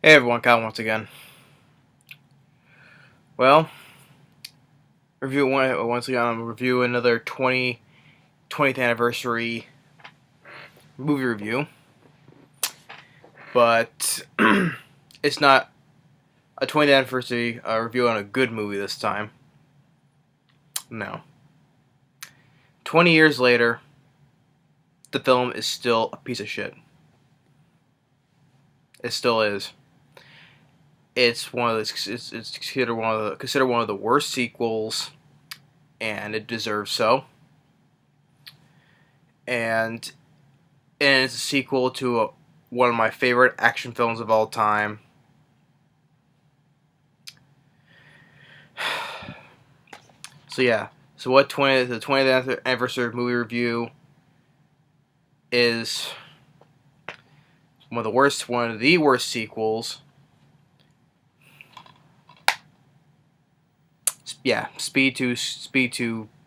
Hey everyone, Kyle once again. Well, once again. I'm review another 20th anniversary movie review, but it's not a 20th anniversary review on a good movie this time. No, 20 years later, the film is still a piece of shit. It still is. It's one of the, it's considered one of the worst sequels, and it deserves so. And it's a sequel to one of my favorite action films of all time. So yeah, so what the 20th anniversary movie review is one of the worst sequels. Yeah, Speed to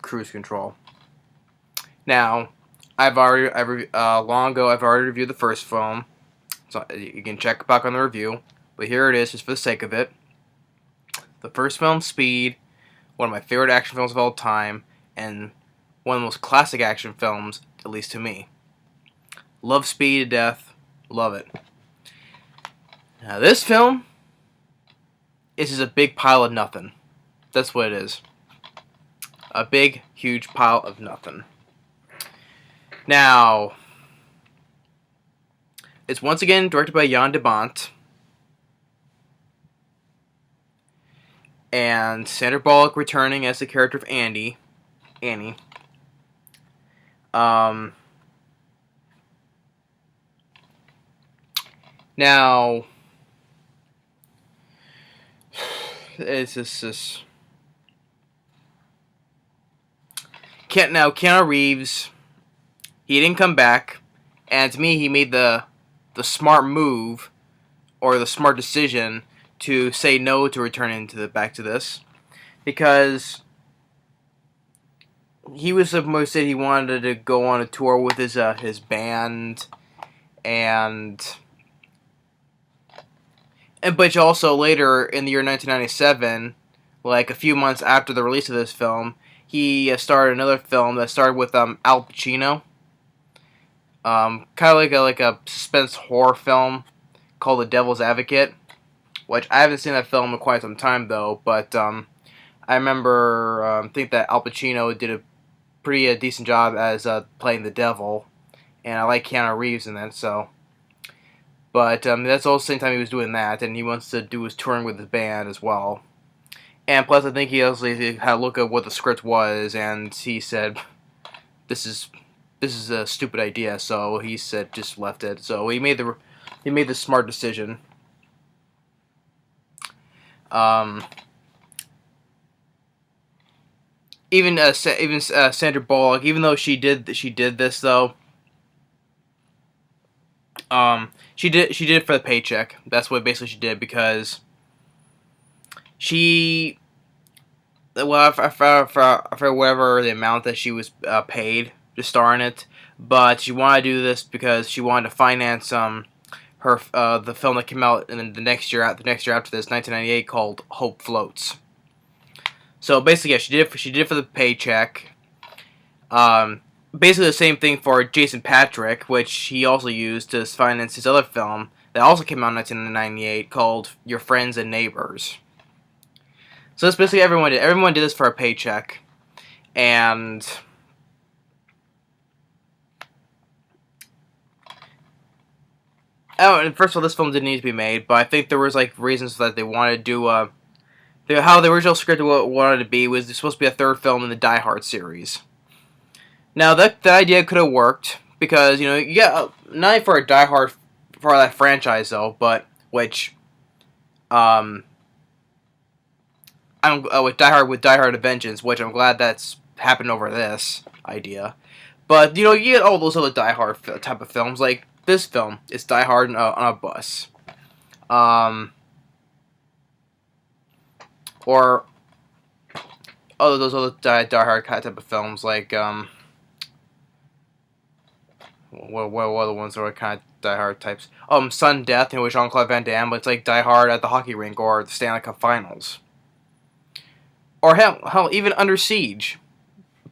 Cruise Control. Now, long ago I've already reviewed the first film, so you can check back on the review. But here it is, just for the sake of it. The first film, Speed, one of my favorite action films of all time, and one of the most classic action films, at least to me. Love Speed to death. Love it. Now this film is just a big pile of nothing. That's what it is. A big, huge pile of nothing. Now, it's once again directed by Jan de Bont. And Sandra Bullock returning as the character of Annie. Now, it's just Keanu Reeves, he didn't come back, and to me he made the smart move or the smart decision to say no to returning back to this, because he was supposed to say he wanted to go on a tour with his band, but also later in the year 1997, like a few months after the release of this film, he started another film that started with Al Pacino. Kind of like a suspense horror film called The Devil's Advocate, which I haven't seen that film in quite some time though. But I remember think that Al Pacino did a pretty decent job as playing the devil, and I like Keanu Reeves in that. So, but that's also the same time he was doing that, and he wants to do his touring with his band as well. And plus, I think he also had a look at what the script was, and he said, "This is a stupid idea." So he said, just left it. So he made the smart decision. Even Sandra Bullock, even though she did this though, she did it for the paycheck. That's what basically she did, because she, well, for whatever the amount that she was paid to star in it, but she wanted to do this because she wanted to finance her the film that came out in the next year after this, 1998, called Hope Floats. So basically, yeah, she did it for the paycheck. Basically the same thing for Jason Patric, which he also used to finance his other film that also came out in 1998 called Your Friends and Neighbors. So that's basically everyone did. Everyone did this for a paycheck, and and first of all, this film didn't need to be made, but I think there was like reasons that they wanted to do how the original script wanted to be was supposed to be a third film in the Die Hard series. Now that idea could have worked, because you get not for a Die Hard for that franchise though, but which I'm with Die Hard a Vengeance, which I'm glad that's happened over this idea. But you get all those other Die Hard type of films, like this film. It's Die Hard on a bus, or those other Die Hard type of films, like what are the ones that are kind of Die Hard types. Sudden Death, with Jean-Claude Van Damme, but it's like Die Hard at the hockey rink or the Stanley Cup Finals. Or hell, even Under Siege.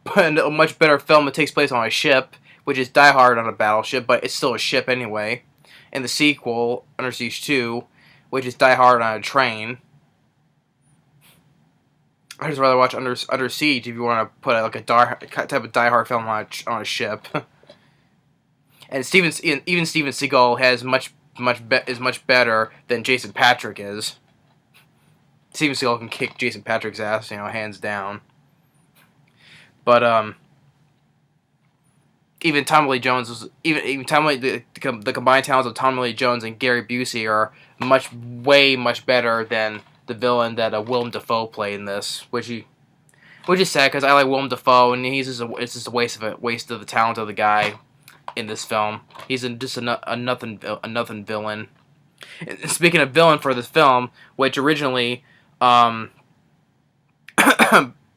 But a much better film that takes place on a ship, which is Die Hard on a battleship, but it's still a ship anyway. And the sequel, Under Siege 2, which is Die Hard on a train. I'd just rather watch Under Siege if you want to put like a type of Die Hard film on a ship. And even Steven Seagal has is much better than Jason Patric is. Steven Seagal can kick Jason Patric's ass, hands down. But even Tommy Lee Jones was the combined talents of Tommy Lee Jones and Gary Busey are way much better than the villain that Willem Dafoe played in this, which is sad because I like Willem Dafoe and it's just a waste of the talent of the guy in this film. He's just a nothing villain. And speaking of villain for this film, which originally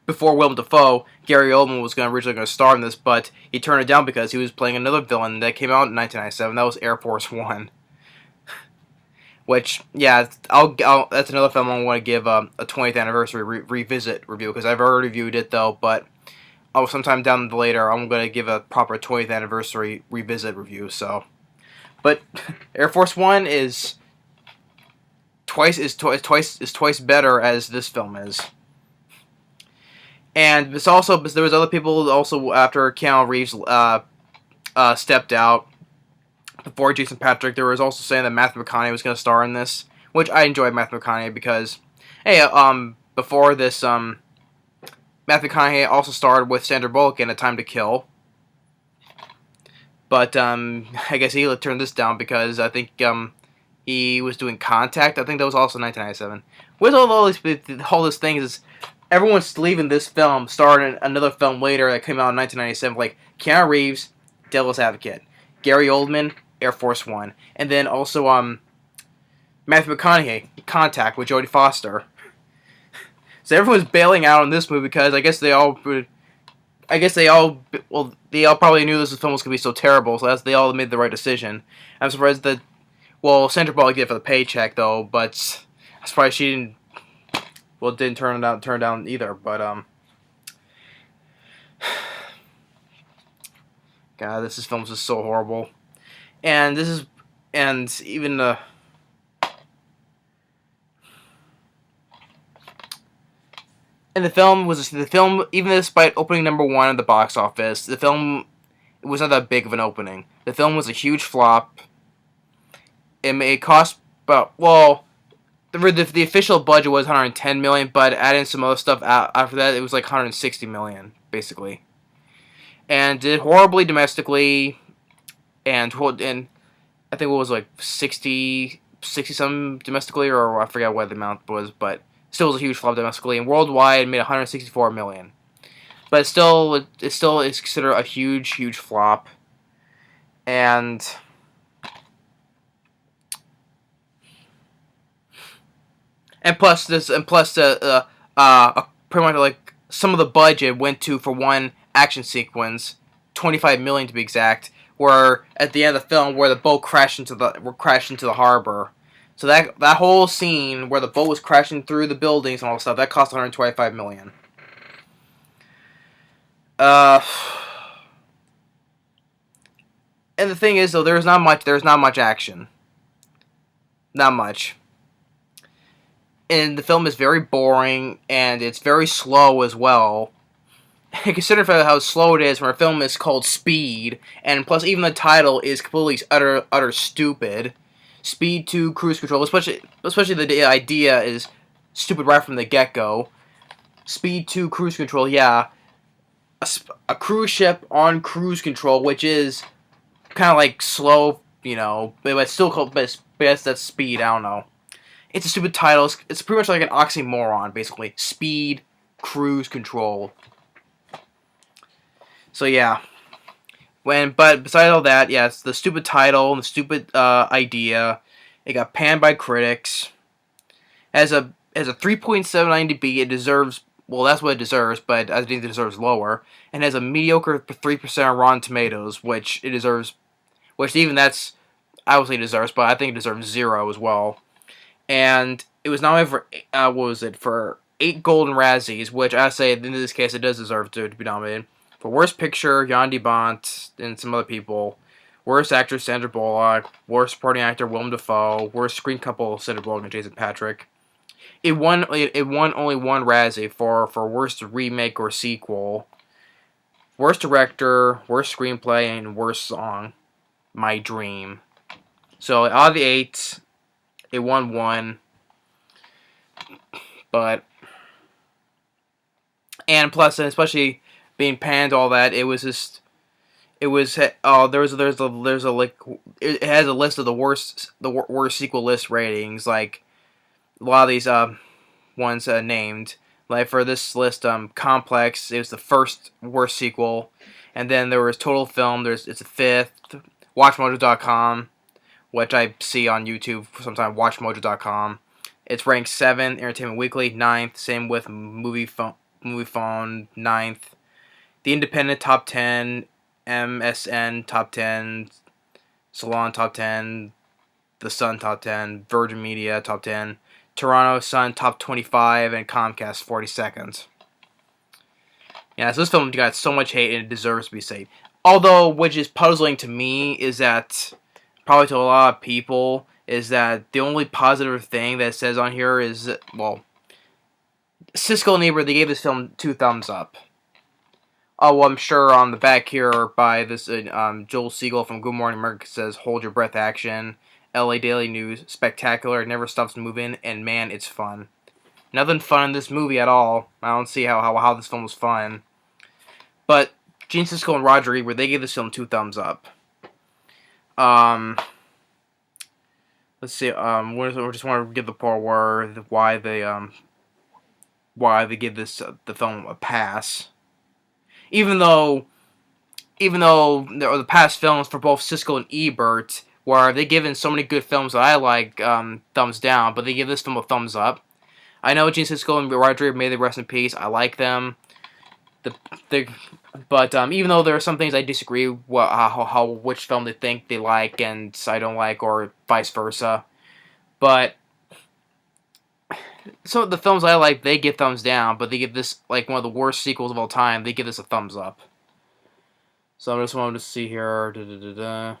before Willem Dafoe, Gary Oldman was originally going to star in this, but he turned it down because he was playing another villain that came out in 1997. That was Air Force One. Which, yeah, that's another film I want to give a 20th anniversary revisit review, because I've already reviewed it, though, but sometime down later, I'm going to give a proper 20th anniversary revisit review, so. But Air Force One is twice better as this film is. And there was other people also after Keanu Reeves stepped out. Before Jason Patric, there was also saying that Matthew McConaughey was going to star in this, which I enjoyed Matthew McConaughey because, hey, before this, Matthew McConaughey also starred with Sandra Bullock in A Time to Kill. But I guess he turned this down because I think he was doing Contact. I think that was also 1997. With all these things is everyone's leaving this film, starring another film later that came out in 1997, like Keanu Reeves, Devil's Advocate, Gary Oldman, Air Force One, and then also Matthew McConaughey, Contact with Jodie Foster. So everyone's bailing out on this movie because they all probably knew this film was gonna be so terrible, so they all made the right decision. I'm surprised that, Sandra Bullock did it for the paycheck though, but I'm surprised she didn't. Well, it didn't turn down either, but God, this film's just so horrible. And even the film, even despite opening number 1 at the box office, the film was not that big of an opening. The film was a huge flop. It cost the official budget was $110 million, but adding some other stuff after that, it was like $160 million, basically. And did horribly domestically, and I think it was like 60 some domestically, or I forget what the amount was, but still was a huge flop domestically. And worldwide, it made $164 million. But it still is considered a huge flop. And plus pretty much like some of the budget went to, for one action sequence, $25 million to be exact, where at the end of the film where the boat crashed into the harbor. So that whole scene where the boat was crashing through the buildings and all that stuff, that cost $125 million. And the thing is, though, there's not much action. Not much. And the film is very boring, and it's very slow as well. And consider how slow it is when a film is called Speed, and plus even the title is completely utter stupid. Speed 2 Cruise Control, especially the idea is stupid right from the get-go. Speed 2 Cruise Control, yeah. A cruise ship on cruise control, which is kind of like slow, but it's still called, but that's speed, I don't know. It's a stupid title. It's pretty much like an oxymoron, basically. Speed, cruise control. So yeah. But besides all that, yeah, it's the stupid title and the stupid idea. It got panned by critics. Has a 3.79 DB. It deserves, that's what it deserves, but I think it deserves lower. And has a mediocre 3% on Rotten Tomatoes, which it deserves. Which even that's obviously deserves, but I think it deserves 0 as well. And it was nominated for what was it, for 8 Golden Razzies, which I say in this case it does deserve to be nominated for Worst Picture, Bont and some other people. Worst Actress, Sandra Bullock. Worst Supporting Actor, Willem Dafoe. Worst Screen Couple, Sandra Bullock and Jason Patric. It won only 1 Razzie for Worst Remake or Sequel. Worst Director, Worst Screenplay, and Worst Song, My Dream. So out of the 8, it won 1. But, and plus, and especially being panned all that, it was just, it was, oh, there's a like, it has a list of the worst sequel list ratings, like a lot of these ones named. Like for this list, Complex, it was the first worst sequel, and then there was Total Film. It's the 5th. WatchMojo.com, which I see on YouTube sometimes. WatchMojo.com. It's ranked 7th. Entertainment Weekly 9th. Same with Movie Phone 9th. The Independent top 10. MSN top 10. Salon top 10. The Sun top 10. Virgin Media top 10. Toronto Sun top 25, and Comcast 42nd. Yeah, so this film got so much hate and it deserves to be saved. Although, which is puzzling to me, is that, probably to a lot of people, is that the only positive thing that it says on here is, well, Siskel and Ebert, they gave this film 2 thumbs up. Oh, well, I'm sure on the back here by this, Joel Siegel from Good Morning America says, "Hold Your Breath Action." LA Daily News, spectacular, it never stops moving, and man, it's fun. Nothing fun in this movie at all. I don't see how this film was fun. But Gene Siskel and Roger Ebert, they gave this film 2 thumbs up. Let's see. We just want to give the part where why they give this the film a pass. Even though the past films for both Siskel and Ebert, where they've given so many good films that I like thumbs down, but they give this film a thumbs up. I know Gene Siskel and Roger Ebert, may they rest in peace. I like them. But even though there are some things I disagree which film they think they like and I don't like, or vice versa. But so the films I like, they get thumbs down, but they give this like one of the worst sequels of all time. They give this a thumbs up. So I just wanted to see here.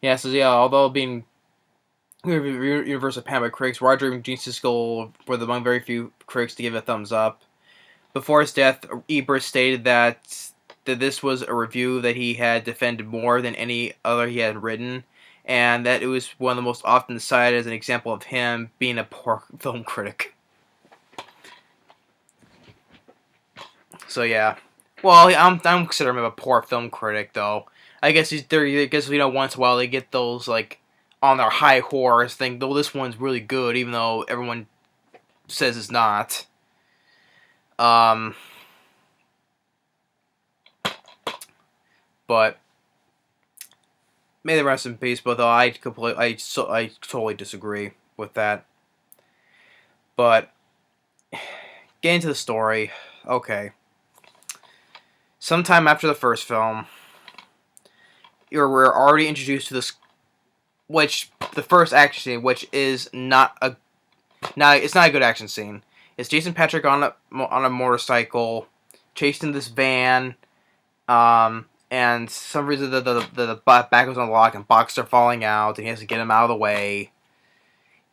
Yeah, so yeah, although being universally panned by critics, Roger and Gene Siskel were among very few critics to give it a thumbs up. Before his death, Ebert stated that this was a review that he had defended more than any other he had written, and that it was one of the most often cited as an example of him being a poor film critic. So yeah, well, I'm considering him a poor film critic though. I guess once in a while they get those like on their high horse thing. Though this one's really good, even though everyone says it's not. But may they rest in peace. But though I totally disagree with that. But getting to the story, okay. Sometime after the first film, we're already introduced to this, the first action scene, which is it's not a good action scene. It's Jason Patric on a motorcycle, chasing this van, and some reason the back was unlocked and boxes are falling out, and he has to get him out of the way.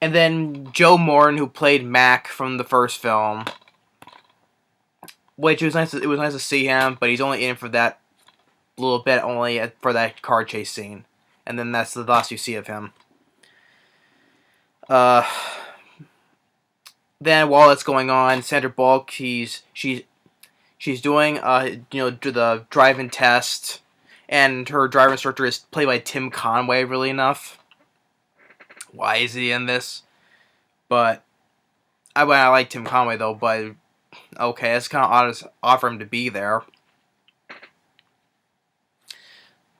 And then Joe Morton, who played Mac from the first film, which it was nice to see him, but he's only in for that little bit, only for that car chase scene, and then that's the last you see of him. Then while that's going on, Sandra Bullock, she's doing the driving test, and her driver instructor is played by Tim Conway. Really enough, why is he in this? But I like Tim Conway though. But okay, it's kind of odd for him to be there.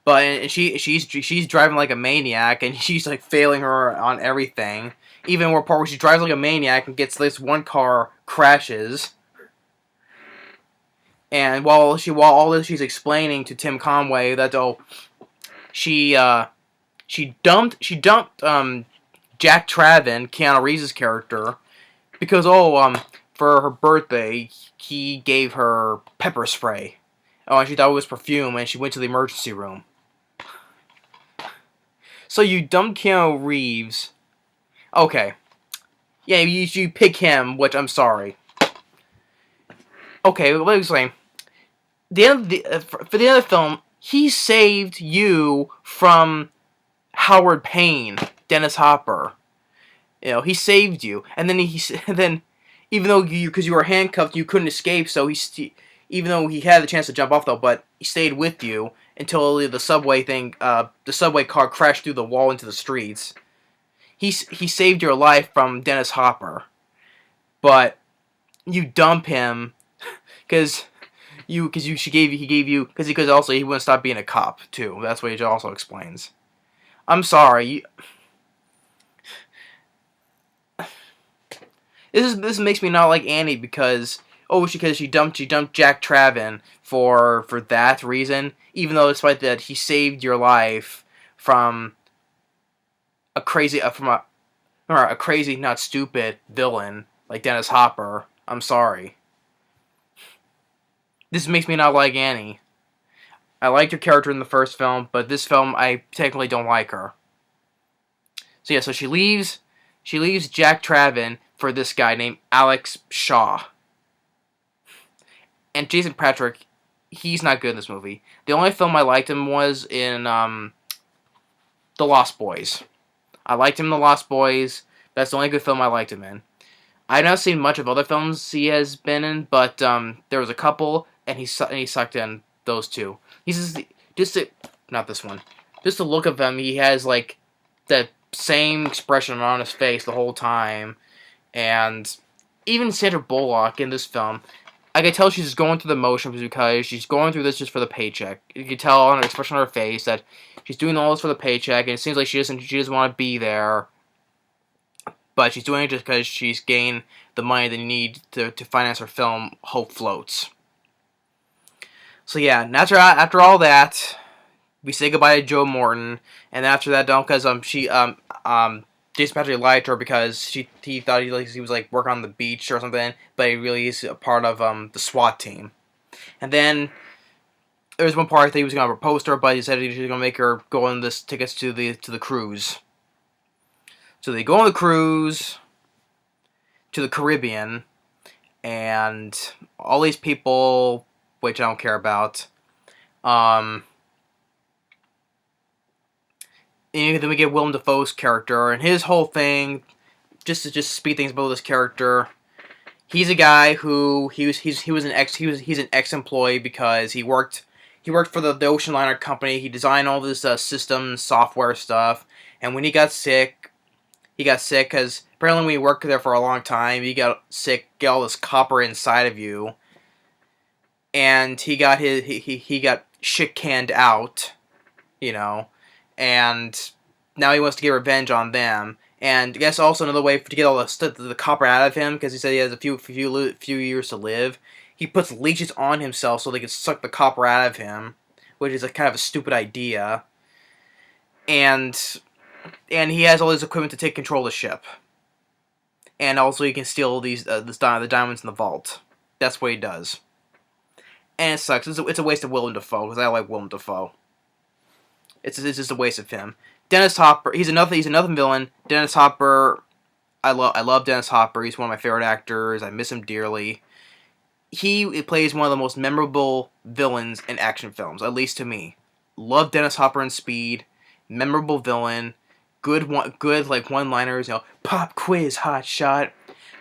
But she's driving like a maniac, and she's like failing her on everything. Even where part where she drives like a maniac and gets this one car crashes. And while all this, she's explaining to Tim Conway that she dumped Jack Traven, Keanu Reeves' character, because for her birthday he gave her pepper spray. Oh, and she thought it was perfume, and she went to the emergency room. So you dumped Keanu Reeves. Okay. Yeah, you pick him, which I'm sorry. Okay, let me explain. For the end of the film, he saved you from Howard Payne, Dennis Hopper. You know, he saved you, and then even though because you were handcuffed, you couldn't escape. So even though he had the chance to jump off though, but he stayed with you until the subway car crashed through the wall into the streets. He saved your life from Dennis Hopper, but you dump him because he gave you because also he wouldn't stop being a cop too. That's what he also explains. I'm sorry. This makes me not like Annie because she dumped Jack Traven for that reason, even though despite that he saved your life from a crazy not stupid villain like Dennis Hopper. I'm sorry. This makes me not like Annie. I liked her character in the first film, but this film I technically don't like her. So yeah, so she leaves Jack Traven for this guy named Alex Shaw. And Jason Patric, he's not good in this movie. The only film I liked him was in The Lost Boys. I liked him in The Lost Boys. That's the only good film I liked him in. I've not seen much of other films he has been in, but there was a couple, and he sucked in those two. He's not this one. Just the look of him, he has like that same expression on his face the whole time, and even Sandra Bullock in this film, I could tell she's going through the motions because she's going through this just for the paycheck. You can tell on her expression on her face that she's doing all this for the paycheck, and it seems like she doesn't want to be there. But she's doing it just because she's gained the money they need to finance her film Hope Floats. So yeah, and after all that, we say goodbye to Joe Morton, and after that, because Jason Patric lied to her because he thought he was like working on the beach or something, but he really is a part of the SWAT team. And then there was one part that he was going to propose to her, but he said he was going to make her go on this tickets to the cruise. So they go on the cruise to the Caribbean, and all these people, which I don't care about. And then we get Willem Dafoe's character, and his whole thing, just to speed things about this character, he's a guy who he's an ex-employee because he worked for the ocean liner company. He designed all this systems, software stuff, and when he got sick because apparently when you work there for a long time, you got sick, get all this copper inside of you, and he got shit canned out, you know, and now he wants to get revenge on them. And I guess also another way to get all the copper out of him, because he said he has a few years to live, he puts leeches on himself so they can suck the copper out of him, which is kind of a stupid idea. And he has all his equipment to take control of the ship. And also he can steal the diamonds in the vault. That's what he does. And it sucks. It's a waste of Willem Dafoe, because I like Willem Dafoe. It's just a waste of him. Dennis Hopper, he's another villain. Dennis Hopper, I love Dennis Hopper. He's one of my favorite actors. I miss him dearly. He plays one of the most memorable villains in action films, at least to me. Love Dennis Hopper in Speed. Memorable villain. Good like one-liners, you know, pop quiz, hot shot.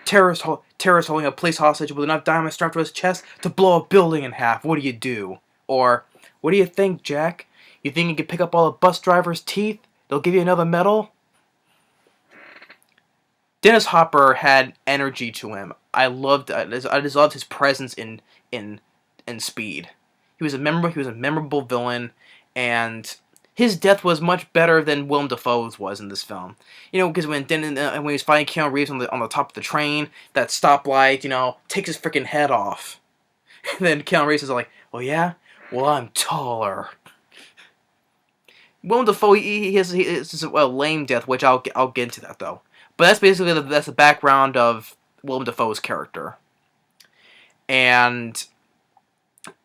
Terrorist holding a police hostage with enough diamonds strapped to his chest to blow a building in half. What do you do? Or, what do you think, Jack? You think you can pick up all the bus drivers' teeth? They'll give you another medal? Dennis Hopper had energy to him. I just loved his presence in Speed. He was a memorable villain, and his death was much better than Willem Dafoe's was in this film. You know, because when he was fighting Keanu Reeves on the top of the train, that stoplight, you know, takes his freaking head off. And then Keanu Reeves is like, "Oh yeah? Well, I'm taller." Willem Dafoe, he has a lame death, which I'll get into that though. But that's basically that's the background of Willem Dafoe's character. And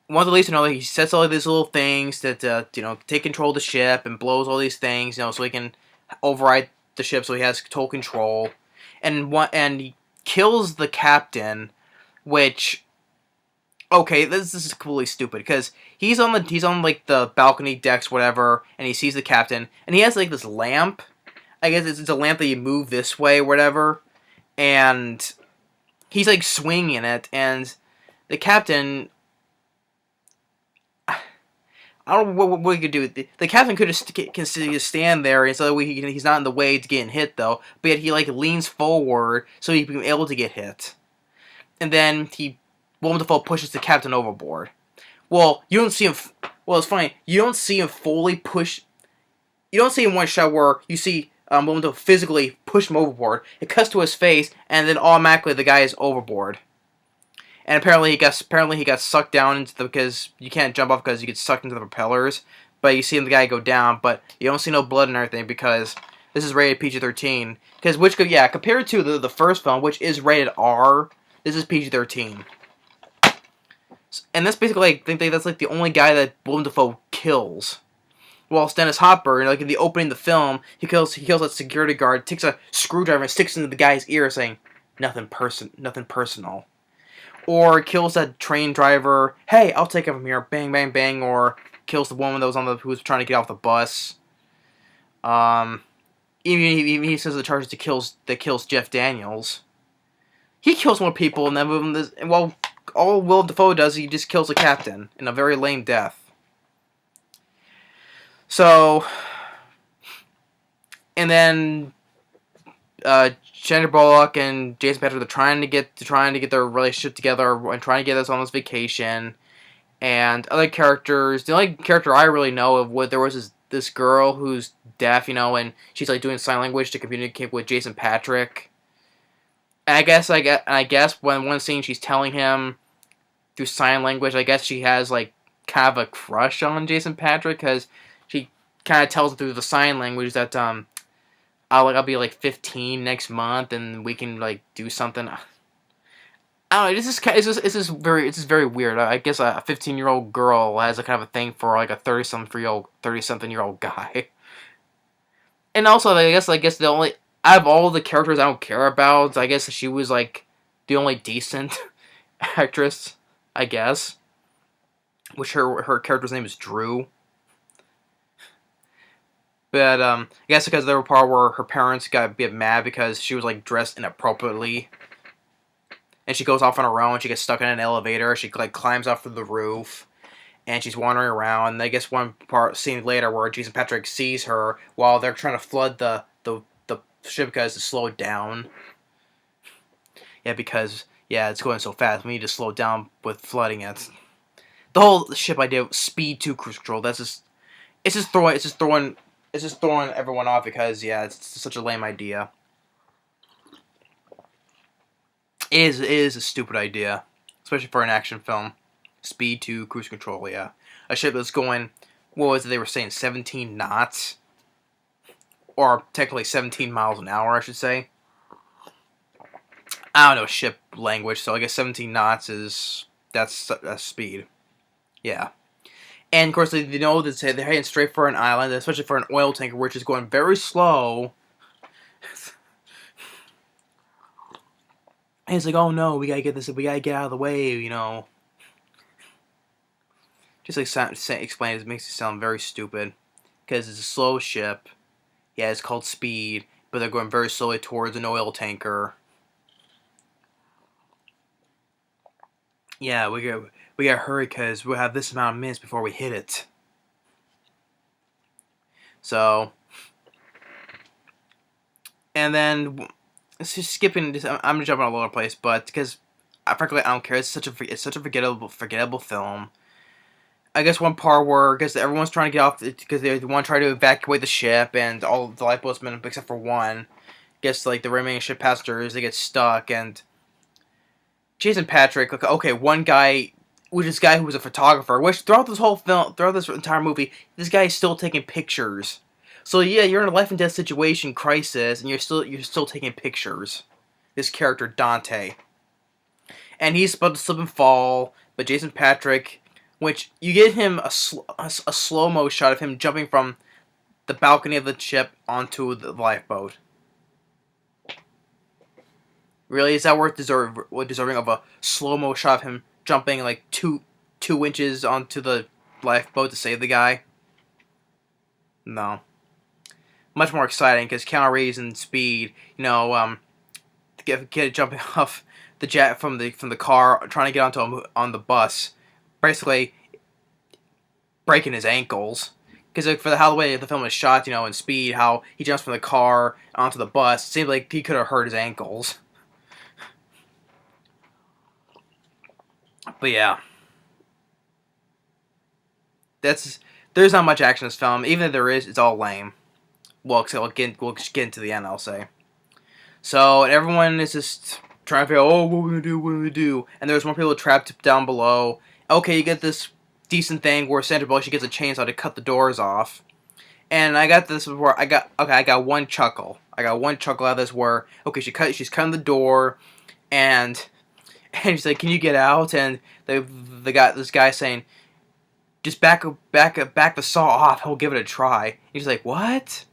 one of the least, he sets all these little things that take control of the ship and blows all these things, so he can override the ship, so he has total control. And he kills the captain, which, okay, this is completely stupid because he's on like the balcony decks, whatever, and he sees the captain, and he has like this lamp. I guess it's a lamp that you move this way, whatever, and he's like swinging it, and the captain, I don't know what he could do. The captain could just stand there, and so he's not in the way to getting hit, though. But yet he like leans forward so he'd be able to get hit. And then Willem Dafoe pushes the captain overboard. Well, you don't see him. Well, it's funny. You don't see him fully push. You don't see him one shot where you see Willem Dafoe physically push him overboard. It cuts to his face, and then automatically the guy is overboard. And apparently he got sucked down into because you can't jump off because you get sucked into the propellers. But you see the guy go down, but you don't see no blood and everything because this is rated PG-13. Because compared to the first film, which is rated R, this is PG-13. And that's basically that's like the only guy that Willem Dafoe kills. Well, Dennis Hopper, like in the opening of the film, he kills that security guard, takes a screwdriver and sticks it into the guy's ear, saying, nothing personal. Or kills that train driver. Hey, I'll take him from here. Bang, bang, bang. Or kills the woman who was trying to get off the bus. Even he says the charges that kills Jeff Daniels. He kills more people in that movie. Well, all Willem Dafoe does, he just kills the captain in a very lame death. So, and then Sandra Bullock and Jason Patric are trying to get their relationship together and trying to get us on this vacation. And other characters, the only character I really know of, there was this girl who's deaf, and she's like doing sign language to communicate with Jason Patric. And I guess when one scene she's telling him through sign language, I guess she has like kind of a crush on Jason Patric because she kind of tells him through the sign language that I'll be like 15 next month, and we can like do something. I don't know. This is very weird. I guess a 15-year-old girl has a kind of a thing for like a 30-something-year-old guy. And also, I guess the only out of all the characters I don't care about, I guess she was like the only decent actress. I guess, which her character's name is Drew. But, I guess because there was a part where her parents got a bit mad because she was, like, dressed inappropriately. And she goes off on her own, she gets stuck in an elevator, she, like, climbs off the roof, and she's wandering around. And I guess one scene later where Jason Patric sees her while they're trying to flood the ship because it's slowed down. Yeah, because, it's going so fast, we need to slow down with flooding it. The whole ship idea, speed to cruise control, it's just throwing everyone off because, it's such a lame idea. It is a stupid idea, especially for an action film. Speed to cruise control, yeah. A ship that's going, what was it they were saying, 17 knots? Or technically 17 miles an hour, I should say. I don't know ship language, so I guess 17 knots that's speed. Yeah. And, of course, they know that they're heading straight for an island, especially for an oil tanker, which is going very slow. And it's like, oh no, we gotta get out of the way, Just like explain it makes it sound very stupid. Because it's a slow ship. Yeah, it's called speed, but they're going very slowly towards an oil tanker. Yeah, we gotta hurry because we'll have this amount of minutes before we hit it. So, and then it's just skipping. I'm jumping all over the place, but because frankly I don't care. It's such a forgettable film. I guess one part where everyone's trying to get off because they want to try to evacuate the ship, and all the lifeboatmen except for one. Guess like the remaining ship passengers, they get stuck, and Jason Patric. Okay, one guy with this guy who was a photographer. Which throughout this whole film, throughout this entire movie, this guy is still taking pictures. So yeah, you're in a life and death situation, crisis, and you're still taking pictures. This character Dante, and he's about to slip and fall, but Jason Patric, which you get him a slow-mo shot of him jumping from the balcony of the ship onto the lifeboat. Really, is that worth deserving of a slow-mo shot of him jumping like two inches onto the lifeboat to save the guy? No. Much more exciting because Keanu Reeves and Speed, get jumping off the jet from the car, trying to get on the bus, basically breaking his ankles. Because for the way the film is shot, in Speed, how he jumps from the car onto the bus, it seems like he could have hurt his ankles. But yeah, there's not much action in this film. Even if there is, it's all lame. Well, we'll get into the end, I'll say. So everyone is just trying to figure out, oh, what are we gonna do? What are we gonna do? And there's more people trapped down below. Okay, you get this decent thing where Sandra Bullock, she gets a chainsaw to cut the doors off. And I got this where I got one chuckle. I got one chuckle out of this where she's cutting the door, and she's like, "Can you get out?" And this guy saying, "Just back the saw off. He'll give it a try." And he's like, "What?"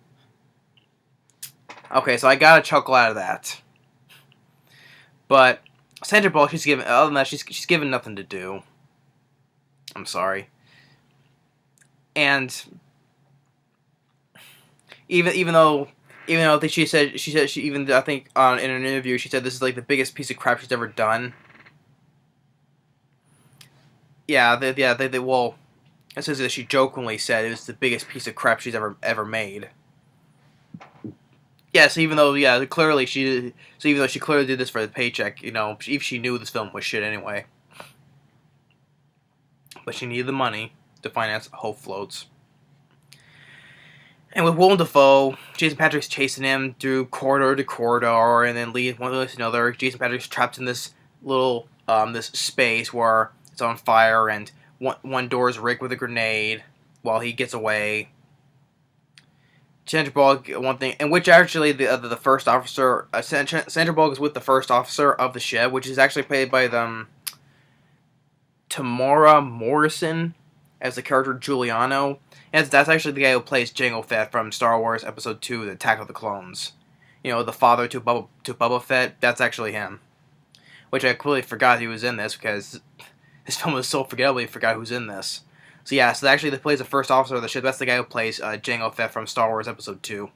Okay, so I got a chuckle out of that. But Sandra Bullock, other than that, she's given nothing to do. I'm sorry. And even though she said I think in an interview she said this is like the biggest piece of crap she's ever done. Yeah, well, it says that she jokingly said it was the biggest piece of crap she's ever made. Yes, even though she clearly did this for the paycheck, if she knew this film was shit anyway. But she needed the money to finance Hope Floats. And with Willem Dafoe, Jason Patric's chasing him through corridor to corridor, and then lead one place to another. Jason Patric's trapped in this little this space where it's on fire, and one door is rigged with a grenade while he gets away. Sandra Bullock, one thing, in which actually the first officer, Sandra Bullock is with the first officer of the ship, which is actually played by Tamora Morrison as the character Giuliano. And that's actually the guy who plays Jango Fett from Star Wars Episode 2, The Attack of the Clones. The father to Boba Fett, that's actually him. Which I completely forgot he was in this, because this film was so forgettable, I forgot who's in this. So yeah, so actually plays the first officer of the ship. That's the guy who plays Jango Fett from Star Wars Episode 2.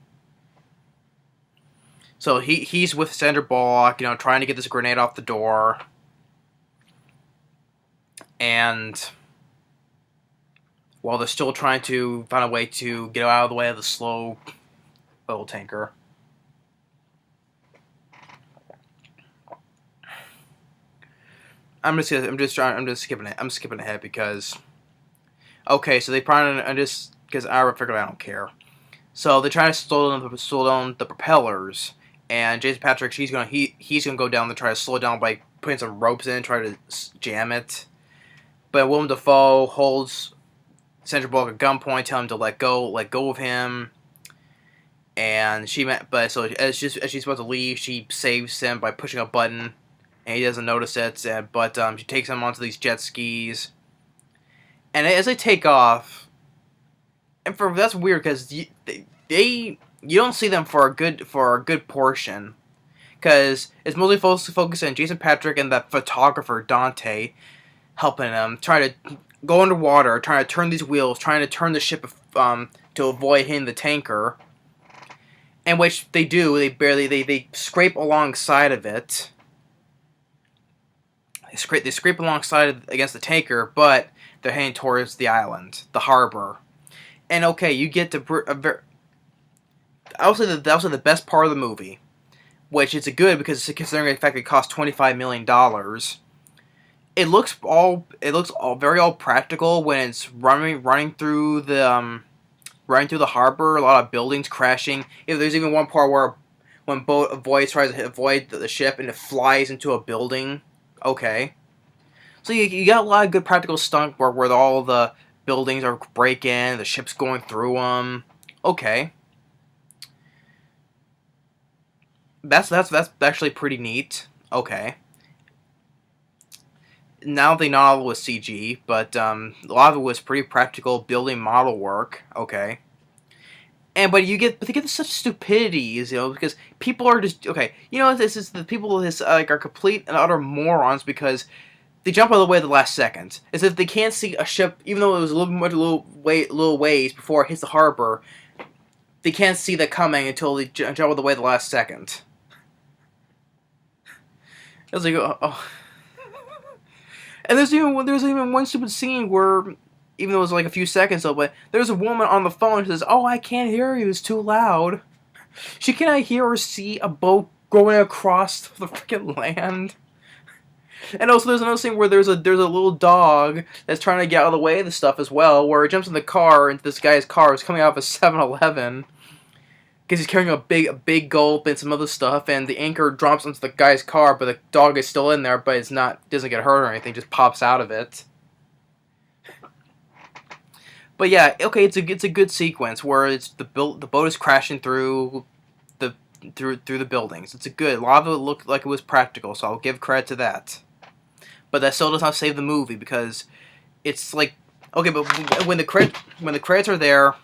So he's with Sandra Bullock, trying to get this grenade off the door. And while they're still trying to find a way to get out of the way of the slow oil tanker. I'm skipping it. I'm skipping ahead because okay, so they probably because I figured I don't care. So they're trying to slow down the propellers, and Jason Patric, he's gonna go down to try to slow it down by putting some ropes in, try to jam it. But Willem Dafoe holds Sandra Bullock at gunpoint, telling him to let go of him. And as she's about to leave, she saves him by pushing a button, and he doesn't notice it. But she takes him onto these jet skis, and as they take off, and that's weird because you don't see them for a good portion, because it's mostly focused on Jason Patric and the photographer Dante helping them, trying to go underwater, trying to turn these wheels, trying to turn the ship to avoid hitting the tanker. In which they do, they scrape alongside of it. They scrape alongside against the tanker, but they're heading towards the island, the harbor. And okay, you get to I would say that was the best part of the movie, which is good because considering the fact it cost $25 million. It looks all very practical when it's running through the harbor. A lot of buildings crashing. If there's even one part where when a voice tries to avoid the ship and it flies into a building. Okay, So you got a lot of good practical stunt work where all the buildings are breaking, the ship's going through them. Okay, that's actually pretty neat. Okay, now they not all was CG, but a lot of it was pretty practical building model work. Okay. But they get such stupidities, because people are just okay. This is the people are complete and utter morons because they jump out of the way at the last second. As if they can't see a ship, even though it was a little ways before it hits the harbor. They can't see that coming until they jump out of the way at the last second. It was like, oh. And there's even one stupid scene where, even though it was like a few seconds though, but there's a woman on the phone who says, "Oh, I can't hear you. It's too loud." She cannot hear or see a boat going across the freaking land. And also, there's another scene where there's a little dog that's trying to get out of the way of the stuff as well, where it jumps in the car into this guy's car who's coming out of a 7-Eleven because he's carrying a big gulp and some other stuff, and the anchor drops into the guy's car, but the dog is still in there, but doesn't get hurt or anything, just pops out of it. But yeah, okay, it's a good sequence where the boat is crashing through the buildings. It's a lot of it looked like it was practical, so I'll give credit to that. But that still does not save the movie because it's like, okay, but when the credits are there,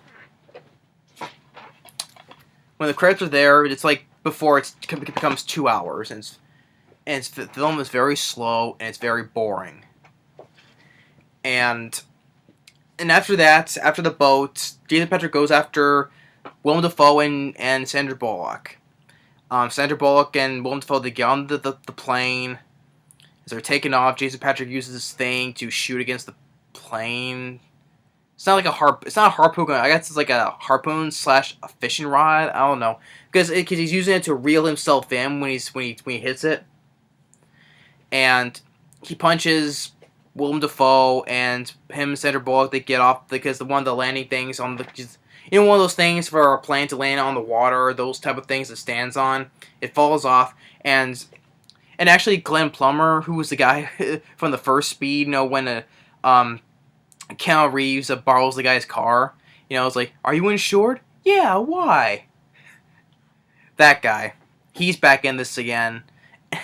it's like before it becomes 2 hours, and the film is very slow and it's very boring. And after that, after the boat, Jason Patric goes after Willem Dafoe and Sandra Bullock. Sandra Bullock and Willem Dafoe, they get on the plane. As they're taking off, Jason Patric uses this thing to shoot against the plane. It's not like it's not a harpoon. I guess it's like a harpoon / a fishing rod. I don't know, because he's using it to reel himself in when he hits it. And he punches Willem Dafoe, and him and Sandra Bullock, they get off because one of the landing things on one of those things for a plane to land on the water, those type of things it stands on, it falls off, and actually Glenn Plummer, who was the guy from the first Speed, when Keanu Reeves borrows the guy's car, it's like, "Are you insured?" "Yeah, why?" That guy, he's back in this again.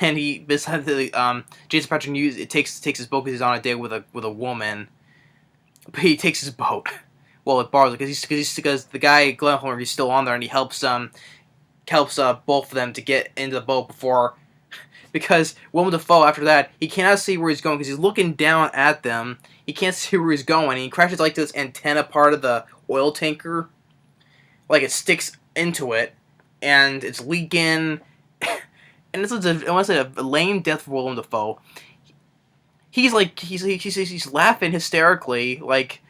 And Jason Patric takes his boat because he's on a date with a woman, but he takes his boat. Well, it borrows it because the guy Glenn Plummer, he's still on there, and he helps both of them to get into the boat because Willem Dafoe, after that, he cannot see where he's going because he's looking down at them. He can't see where he's going. And he crashes like this antenna part of the oil tanker, like it sticks into it, and it's leaking. And this is a lame death for Willem Dafoe. He's like he's laughing hysterically, like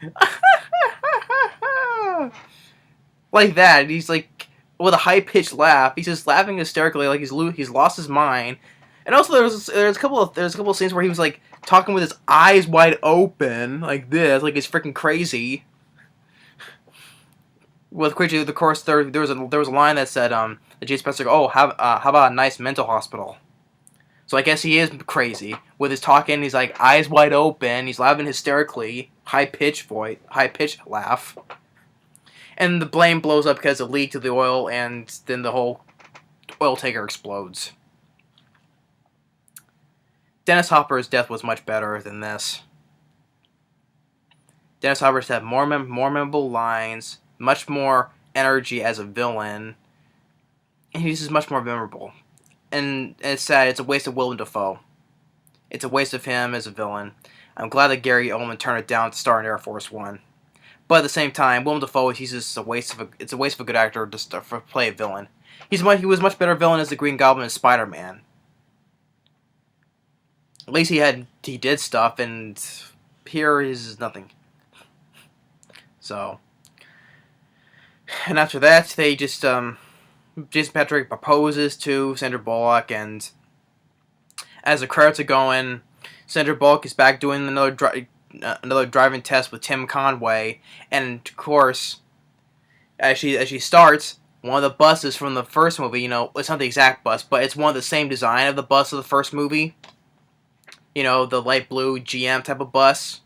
like that. And he's like with a high pitched laugh. He's just laughing hysterically, like he's lost his mind. And also there's a couple of scenes where he was like talking with his eyes wide open, like this, like he's freaking crazy. Well, crazy. Of course, there was a line that said Jason Patric, "Oh, how about a nice mental hospital?" So I guess he is crazy with his talking. He's like eyes wide open. He's laughing hysterically, high pitched laugh. And the plane blows up because it leaked of the oil, and then the whole oil tanker explodes. Dennis Hopper's death was much better than this. Dennis Hopper's had more memorable lines, much more energy as a villain, and he's just much more memorable. And it's sad. It's a waste of Willem Dafoe. It's a waste of him as a villain. I'm glad that Gary Oldman turned it down to star in Air Force One. But at the same time, Willem Dafoe, he's just a waste of a good actor to play a villain. He was much better villain as the Green Goblin and Spider-Man. At least he did stuff, and here is nothing. So, and after that, they just Jason Patric proposes to Sandra Bullock, and as the credits are going, Sandra Bullock is back doing another driving test with Tim Conway, and of course, as she starts, one of the buses from the first movie, it's not the exact bus, but it's one of the same design of the bus of the first movie. You know, the light blue GM type of bus.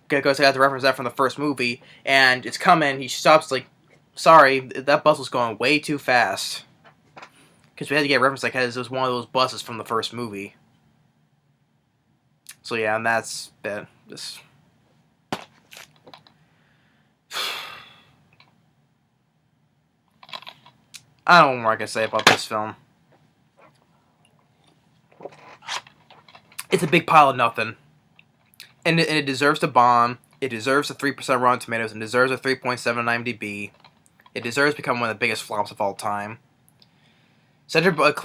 Goes to reference that from the first movie, and it's coming. He stops like, sorry, that bus was going way too fast. Because we had to get a reference like, because it was one of those buses from the first movie. So yeah, and that's that. This. I don't know what more I can say about this film. It's a big pile of nothing. And it deserves to bomb. It deserves a 3% Rotten Tomatoes and deserves a 3.7 on IMDb. It deserves to become one of the biggest flops of all time. Sandra Bullock,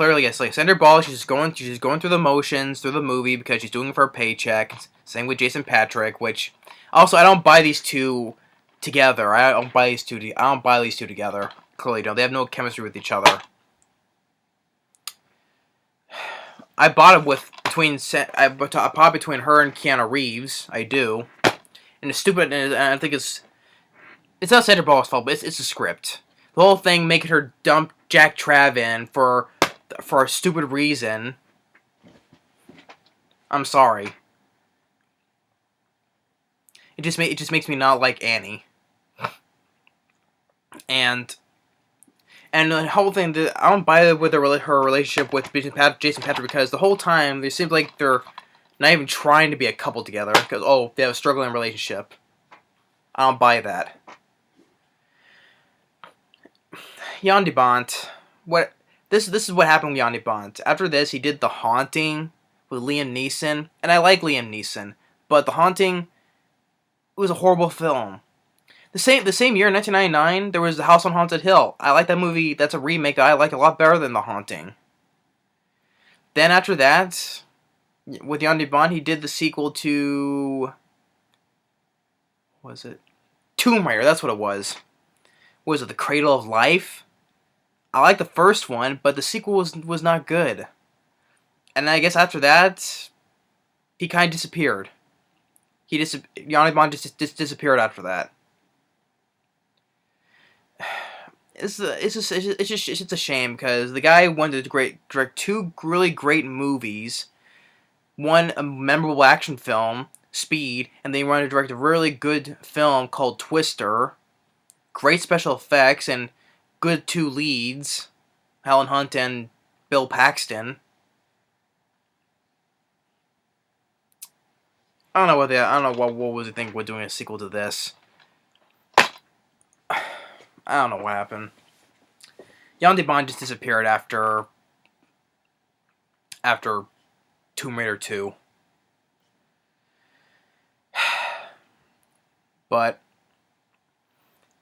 she's just going through the motions through the movie because she's doing it for a paycheck. Same with Jason Patric, which also I don't buy these two together. I don't buy these two together. Clearly don't. They have no chemistry with each other. I bought it between her and Keanu Reeves. I do, and it's stupid. And I think it's not Sandra Bullock's fault, but it's a script. The whole thing making her dump Jack Trav in for a stupid reason. I'm sorry. It just makes me not like Annie. And the whole thing, I don't buy it with her relationship with Jason Patric because the whole time it seems like they're not even trying to be a couple together because they have a struggling relationship. I don't buy that. Jan de Bont, this is what happened with Jan de Bont. After this, he did The Haunting with Liam Neeson, and I like Liam Neeson, but The Haunting was a horrible film. The same year, in 1999, there was The House on Haunted Hill. I like that movie. That's a remake that I like a lot better than The Haunting. Then after that, with Jan de Bont, he did the sequel to... what was it? Tomb Raider, that's what it was. What was it, The Cradle of Life? I like the first one, but the sequel was not good. And I guess after that, he kind of disappeared. Jan de Bont just disappeared after that. It's just a shame because the guy wanted to direct two really great movies, one a memorable action film, Speed, and then he wanted to direct a really good film called Twister. Great special effects and good two leads, Helen Hunt and Bill Paxton. I don't know what was he thinking with doing a sequel to this. I don't know what happened. Jan de Bont just disappeared after Tomb Raider 2. But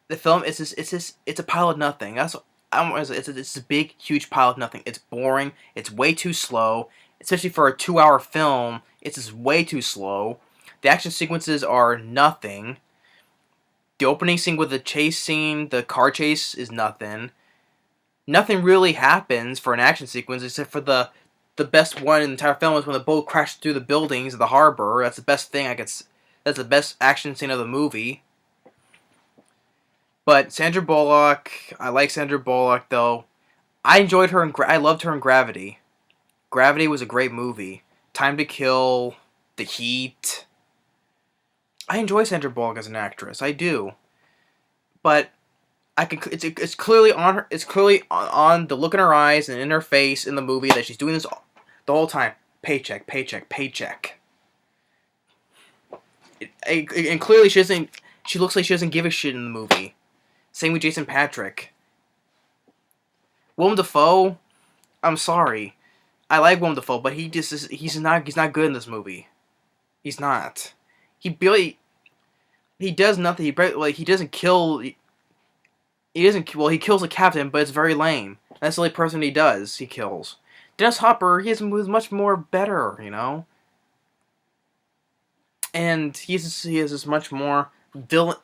the film it's a pile of nothing. It's a big, huge pile of nothing. It's boring. It's way too slow, especially for a 2-hour film. It's just way too slow. The action sequences are nothing. The opening scene with the chase scene, the car chase, is nothing. Nothing really happens for an action sequence except for the best one in the entire film is when the boat crashed through the buildings of the harbor. That's the best thing that's the best action scene of the movie. But Sandra Bullock, I like Sandra Bullock though. I enjoyed her I loved her in Gravity. Gravity was a great movie. Time to Kill, The Heat. I enjoy Sandra Bullock as an actress. I do. But it's clearly on her. It's clearly on the look in her eyes and in her face in the movie that she's doing this the whole time. Paycheck, paycheck, paycheck. And clearly she doesn't. She looks like she doesn't give a shit in the movie. Same with Jason Patric. Willem Dafoe, I'm sorry. I like Willem Dafoe, but he's not good in this movie. He's not. He does nothing. He doesn't kill. He kills a captain, but it's very lame. That's the only person he does. He kills. Dennis Hopper, he is much more better, you know. And he is this much more villain,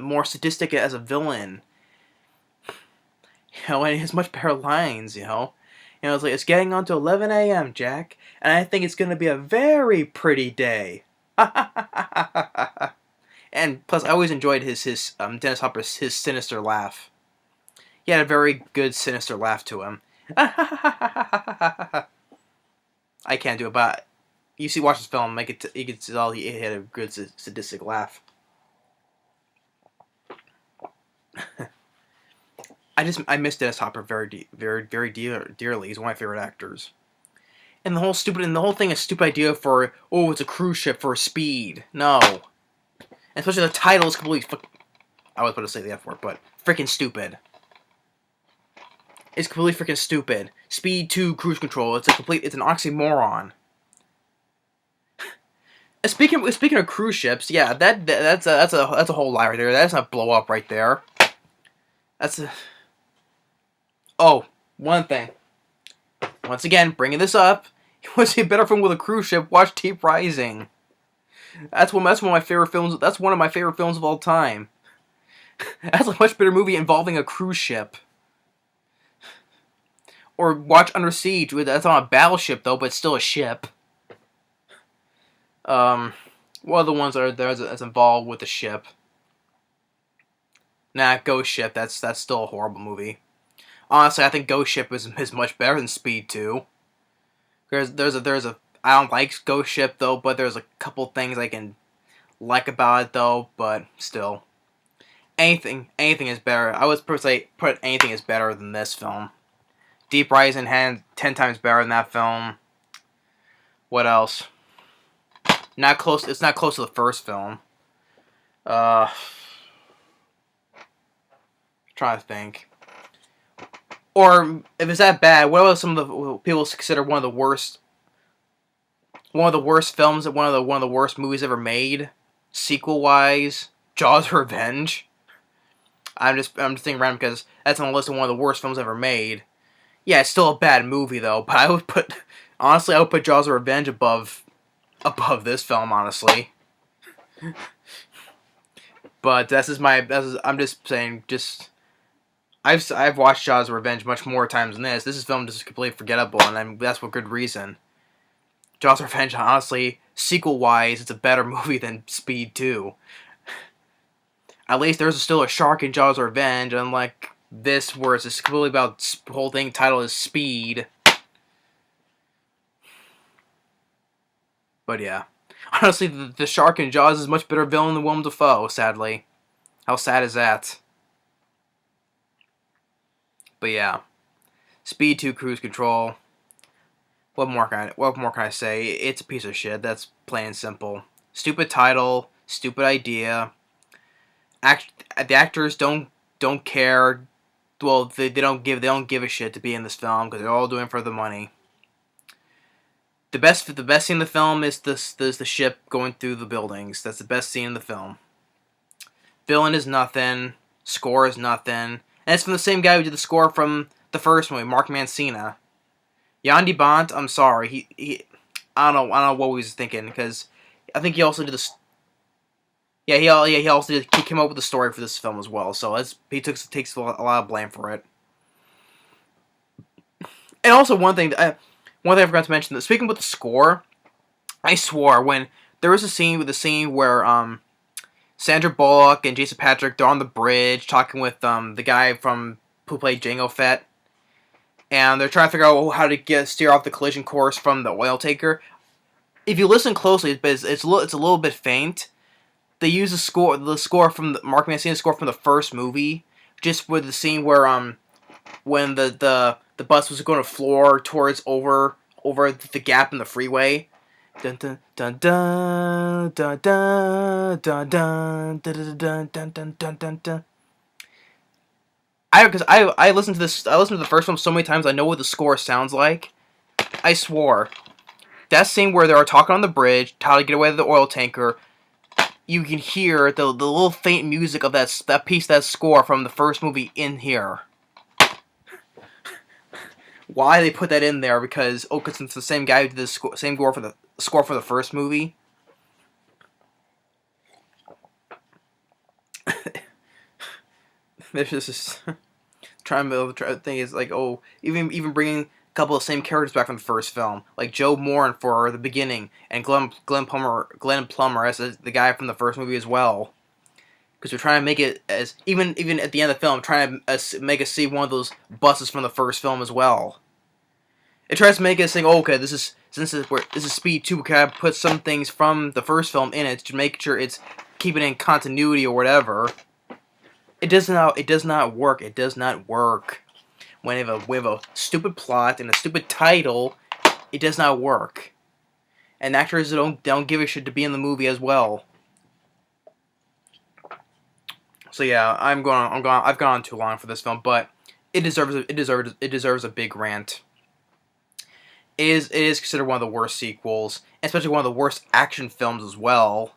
more sadistic as a villain. And he has much better lines, it's like, it's getting on to 11 a.m., Jack, and I think it's going to be a very pretty day. And plus, I always enjoyed his Dennis Hopper's his sinister laugh. He had a very good sinister laugh to him. I can't do it, but watch this film, you can tell he had a good sadistic laugh. I miss Dennis Hopper very dearly. He's one of my favorite actors. And the whole thing is stupid idea for, oh, it's a cruise ship for speed. No. And especially the title is completely I was about to say the F word, but freaking stupid. It's completely freaking stupid. Speed 2 cruise control. It's an oxymoron. Speaking of cruise ships, yeah, that's a whole lie right there. That's not blow up right there. Oh, one thing. Once again, bringing this up. You want to see a better film with a cruise ship? Watch Deep Rising. That's one of my favorite films. That's one of my favorite films of all time. That's a much better movie involving a cruise ship. Or watch Under Siege. That's on a battleship though, but still a ship. One of the ones that's involved with the ship. Nah, Ghost Ship. That's still a horrible movie. Honestly, I think Ghost Ship is much better than Speed 2. There's a I don't like Ghost Ship though, but there's a couple things I can like about it though, but still. Anything is better. I would personally put anything is better than this film. Deep Rising had 10 times better than that film. What else? Not close. It's not close to the first film. Trying to think. Or if it's that bad, what are some of the people consider one of the worst films, one of the worst movies ever made, sequel wise? Jaws: Revenge. I'm just thinking random because that's on the list of one of the worst films ever made. Yeah, it's still a bad movie though, but I would put Jaws: Revenge above this film, honestly. But I'm just saying, I've watched Jaws: Revenge much more times than this. This film just completely forgettable, and that's for good reason. Jaws: Revenge, honestly, sequel-wise, it's a better movie than Speed 2. At least there's still a shark in Jaws: Revenge, unlike this, where it's just completely about the whole thing. Title is Speed. But yeah, honestly, the shark in Jaws is a much better villain than Willem Dafoe. Sadly, how sad is that? But yeah, Speed 2 Cruise Control. What more can I say? It's a piece of shit. That's plain and simple. Stupid title, stupid idea. The actors don't care. Well, they don't give a shit to be in this film because they're all doing it for the money. The best scene in the film is the ship going through the buildings. That's the best scene in the film. Villain is nothing. Score is nothing. And it's from the same guy who did the score from the first movie, Mark Mancina. Yandy Bont, I'm sorry. I don't know what he was thinking, because I think he also did this. Yeah, he also he came up with the story for this film as well. So he takes a lot of blame for it. And also one thing I forgot to mention. Speaking about the score, I swore when there was a scene where Sandra Bullock and Jason Patric, they're on the bridge talking with the guy who played Jango Fett, and they're trying to figure out how to steer off the collision course from the oil tanker. If you listen closely, it's a little bit faint. They use the score from Mark Mancina's score from the first movie, just with the scene where when the bus was going to floor towards over the gap in the freeway. Dun dun dun dun dun dun dun dun dun dun dun dun dun dun dun. I listened to the first one so many times I know what the score sounds like. I swore. That scene where they're talking on the bridge, how to get away with the oil tanker, you can hear the little faint music of that piece, that score from the first movie in here. Why they put that in there? Because it's the same guy who did the same score for the first movie. There's just trying to think is like, even bringing a couple of same characters back from the first film, like Joe Moore for the beginning, and Glenn Plummer as the guy from the first movie as well. Because we're trying to make it as even at the end of the film, trying to make us see one of those buses from the first film as well. It tries to make us think, okay, this since this is Speed 2, we kind of put some things from the first film in it to make sure it's keeping in continuity or whatever. It does not work. It does not work. When we have a stupid plot and a stupid title, it does not work. And actors don't give a shit to be in the movie as well. So yeah, I've gone on too long for this film, but it deserves a big rant. It is considered one of the worst sequels, especially one of the worst action films as well,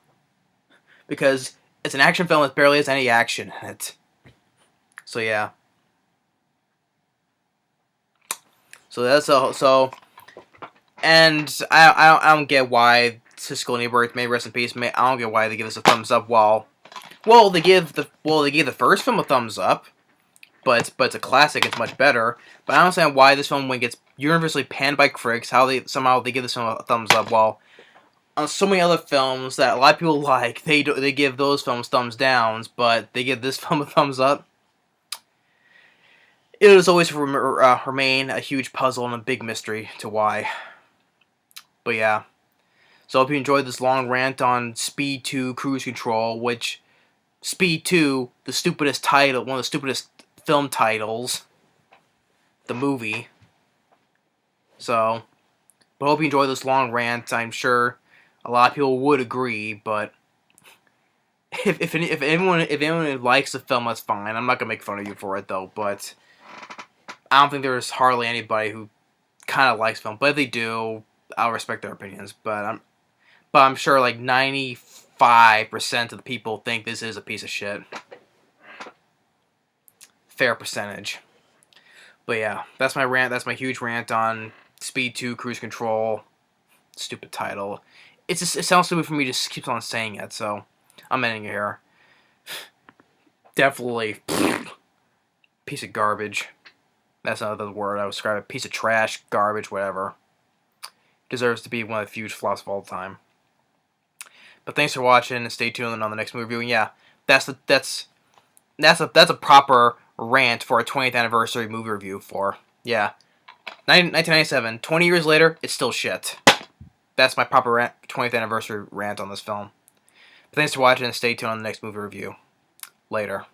because it's an action film that barely has any action in it. So yeah. So and I don't get why Siskel and Ebert, may rest in peace, I don't get why they give this a thumbs up. They gave the first film a thumbs up, but it's a classic. It's much better. But I don't understand why this film, when it gets universally panned by critics, how they give this film a thumbs up. While on so many other films that a lot of people like, they give those films thumbs downs, but they give this film a thumbs up. It will always remain a huge puzzle and a big mystery to why. But yeah. So I hope you enjoyed this long rant on Speed 2 Cruise Control, which Speed 2, the stupidest title, one of the stupidest film titles, the movie. So, but I hope you enjoyed this long rant. I'm sure a lot of people would agree, but if anyone likes the film, that's fine. I'm not gonna make fun of you for it though, but I don't think there's hardly anybody who kind of likes film. But if they do, I'll respect their opinions. But I'm sure like 95% of the people think this is a piece of shit. Fair percentage. But yeah, that's my rant. That's my huge rant on Speed 2 Cruise Control. Stupid title. It sounds stupid for me to just keep on saying it, so I'm ending it here. Definitely piece of garbage. That's not the word I would describe it. Piece of trash, garbage, whatever. Deserves to be one of the huge flops of all time. But thanks for watching, and stay tuned on the next movie review. And yeah, that's a proper rant for a 20th anniversary movie review for. Yeah. 1997. 20 years later, it's still shit. That's my proper 20th anniversary rant on this film. But thanks for watching, and stay tuned on the next movie review. Later.